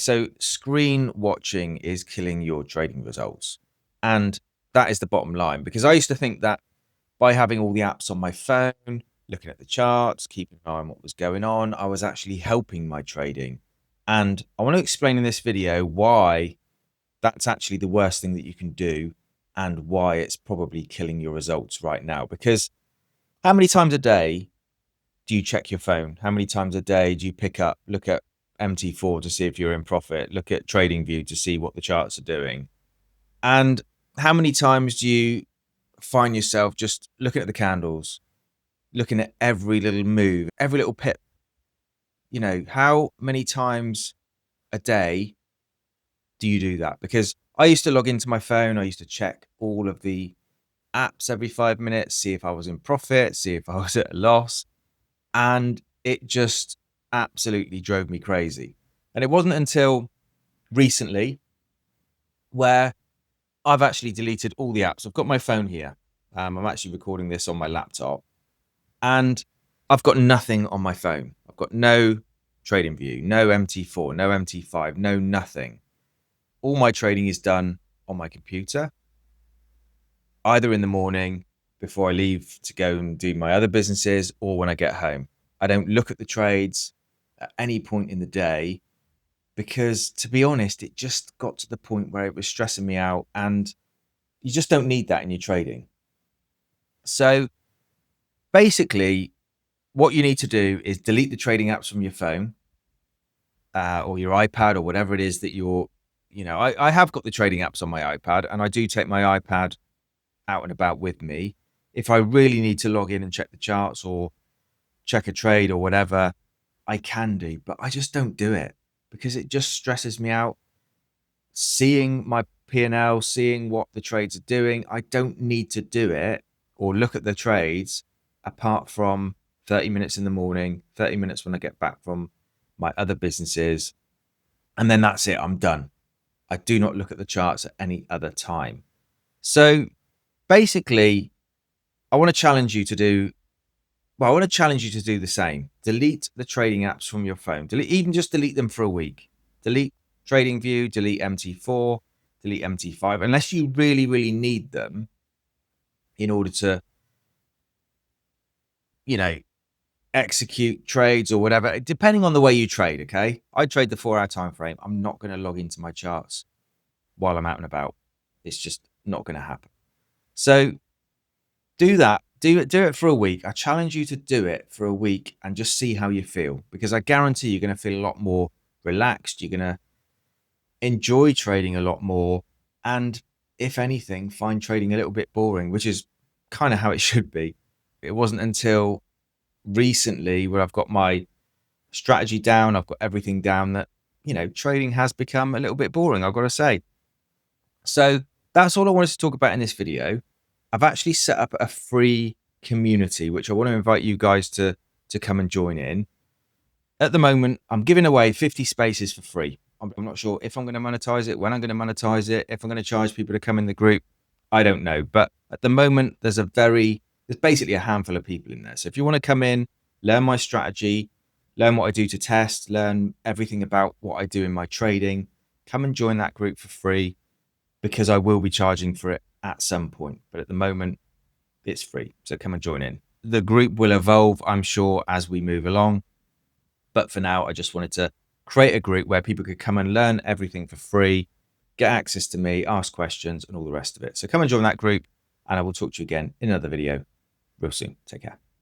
So screen watching is killing your trading results. And that is the bottom line, because I used to think that by having all the apps on my phone, looking at the charts, keeping an eye on what was going on, I was actually helping my trading. And I want to explain in this video why that's actually the worst thing that you can do and why it's probably killing your results right now. Because how many times a day do you check your phone? How many times a day do you look at MT4 to see if you're in profit, look at TradingView to see what the charts are doing? And how many times do you find yourself just looking at the candles, looking at every little move, every little pip? You know, how many times a day do you do that? Because I used to log into my phone, I used to check all of the apps every 5 minutes, see if I was in profit, see if I was at a loss. And it just absolutely drove me crazy. And it wasn't until recently where I've actually deleted all the apps. I've got my phone here. I'm actually recording this on my laptop, and I've got nothing on my phone. I've got no TradingView, no MT4, no MT5, no nothing. All my trading is done on my computer, either in the morning before I leave to go and do my other businesses, or when I get home. I don't look at the trades at any point in the day, because, to be honest, it just got to the point where it was stressing me out, and you just don't need that in your trading. So basically, what you need to do is delete the trading apps from your phone, or your iPad, or whatever it is that I have got the trading apps on my iPad, and I do take my iPad out and about with me. If I really need to log in and check the charts or check a trade or whatever, I can do, but I just don't do it because it just stresses me out. Seeing my P&L, seeing what the trades are doing, I don't need to do it or look at the trades apart from 30 minutes in the morning, 30 minutes when I get back from my other businesses. And then that's it. I'm done. I do not look at the charts at any other time. So basically, I want to challenge you to do the same. Delete the trading apps from your phone. Just delete them for a week. Delete TradingView, delete MT4, delete MT5, unless you really, really need them in order to, execute trades or whatever, depending on the way you trade. Okay. I trade the 4-hour time frame. I'm not going to log into my charts while I'm out and about. It's just not going to happen. So do that. Do it for a week. I challenge you to do it for a week and just see how you feel, because I guarantee you're going to feel a lot more relaxed. You're going to enjoy trading a lot more. And if anything, find trading a little bit boring, which is kind of how it should be. It wasn't until recently, where I've got my strategy down, I've got everything down, that, trading has become a little bit boring, I've got to say. So that's all I wanted to talk about in this video. I've actually set up a free community, which I want to invite you guys to come and join in. At the moment, I'm giving away 50 spaces for free. I'm not sure if I'm going to monetize it, when I'm going to monetize it, if I'm going to charge people to come in the group. I don't know. But at the moment, there's basically a handful of people in there. So if you want to come in, learn my strategy, learn what I do to test, learn everything about what I do in my trading, come and join that group for free, because I will be charging for it at some point. But at the moment, it's free. So come and join in. The group will evolve, I'm sure, as we move along. But for now, I just wanted to create a group where people could come and learn everything for free, get access to me, ask questions, and all the rest of it. So come and join that group, and I will talk to you again in another video real soon. Take care.